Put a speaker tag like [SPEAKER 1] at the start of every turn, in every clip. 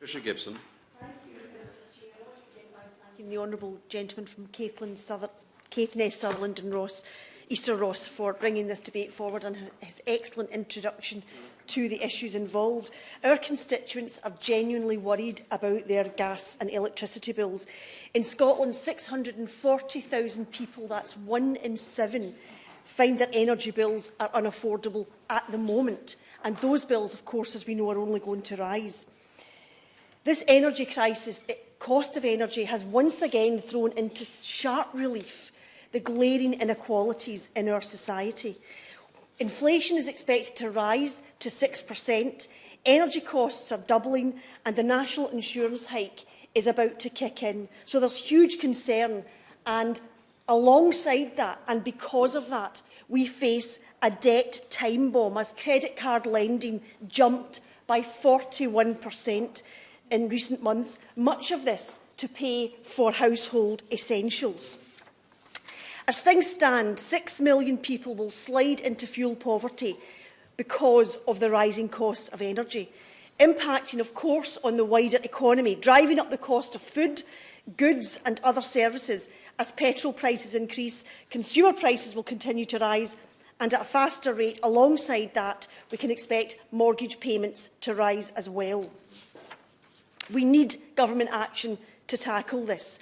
[SPEAKER 1] Patricia Gibson.
[SPEAKER 2] Thank you, Mr. Chair. I want to begin by thanking the honourable gentleman from Caithness, Sutherland and Easter Ross for bringing this debate forward and his excellent introduction to the issues involved. Our constituents are genuinely worried about their gas and electricity bills. In Scotland, 640,000 people, that's 1 in 7, find that energy bills are unaffordable at the moment. And those bills, of course, as we know, are only going to rise. This energy crisis, the cost of energy, has once again thrown into sharp relief the glaring inequalities in our society. Inflation is expected to rise to 6%, energy costs are doubling, and the national insurance hike is about to kick in. So there's huge concern, and alongside that, and because of that, we face a debt time bomb as credit card lending jumped by 41% in recent months, much of this to pay for household essentials. As things stand, 6 million people will slide into fuel poverty because of the rising cost of energy, impacting, of course, on the wider economy, driving up the cost of food, goods and other services. As petrol prices increase, consumer prices will continue to rise, and at a faster rate. Alongside that, we can expect mortgage payments to rise as well. We need government action to tackle this.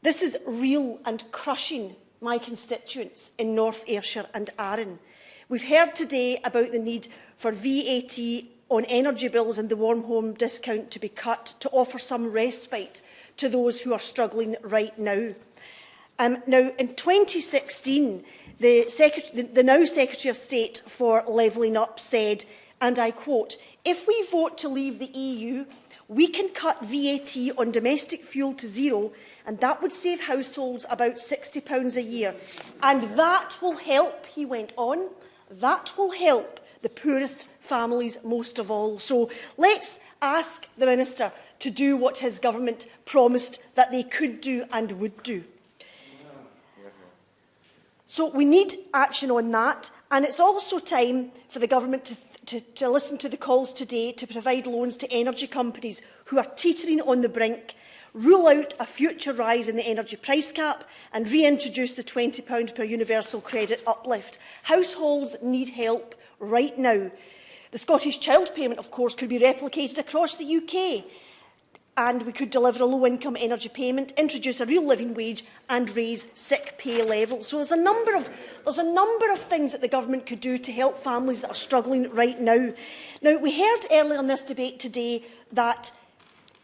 [SPEAKER 2] This is real and crushing my constituents in North Ayrshire and Arran. We've heard today about the need for VAT on energy bills and the warm home discount to be cut to offer some respite to those who are struggling right now. Now, in 2016, the now Secretary of State for Levelling Up said, and I quote, "If we vote to leave the EU, we can cut VAT on domestic fuel to zero, and that would save households about £60 a year. And that will help," he went on, "that will help the poorest families most of all." So let's ask the Minister to do what his government promised that they could do and would do. So we need action on that, and it's also time for the government to listen to the calls today to provide loans to energy companies who are teetering on the brink, rule out a future rise in the energy price cap and reintroduce the £20 per universal credit uplift. Households need help right now. The Scottish Child Payment, of course, could be replicated across the UK, and we could deliver a low-income energy payment, introduce a real living wage and raise sick pay levels. So there's a number of things that the government could do to help families that are struggling right now. Now, we heard earlier in this debate today that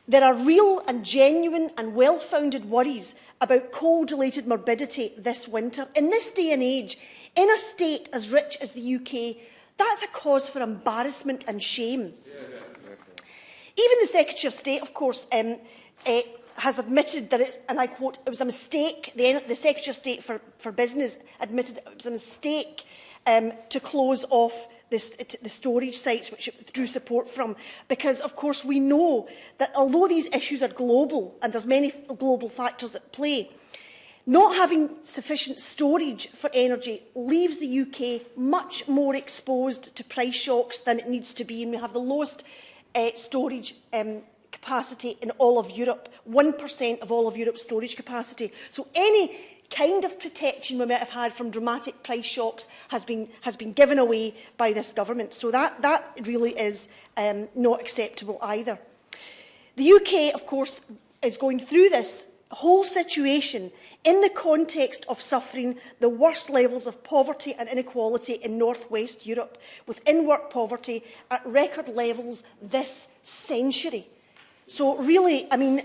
[SPEAKER 2] there are real and genuine and well-founded worries about cold-related morbidity this winter. In this day and age, in a state as rich as the UK, that's a cause for embarrassment and shame. Even the Secretary of State, of course, has admitted that, and I quote, it was a mistake. The Secretary of State for Business admitted it was a mistake to close off the storage sites which it withdrew support from, because, of course, we know that although these issues are global and there's many global factors at play, not having sufficient storage for energy leaves the UK much more exposed to price shocks than it needs to be, and we have the lowest storage capacity in all of Europe, 1% of all of Europe's storage capacity. So any kind of protection we might have had from dramatic price shocks has been given away by this government. So that really is not acceptable either. The UK, of course, is going through this whole situation in the context of suffering the worst levels of poverty and inequality in North West Europe, with in-work poverty at record levels this century. So really, I mean,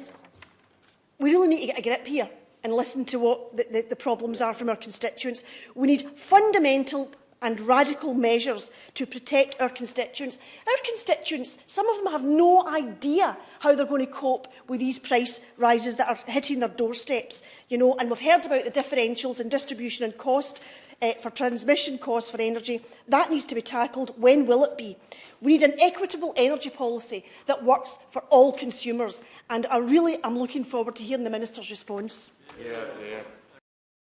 [SPEAKER 2] we really need to get a grip here and listen to what the problems are from our constituents. We need fundamental and radical measures to protect our constituents. Our constituents, some of them have no idea how they're going to cope with these price rises that are hitting their doorsteps. You know, and we've heard about the differentials in distribution and cost for transmission costs for energy. That needs to be tackled. When will it be? We need an equitable energy policy that works for all consumers. And I'm looking forward to hearing the Minister's response.
[SPEAKER 3] Yeah.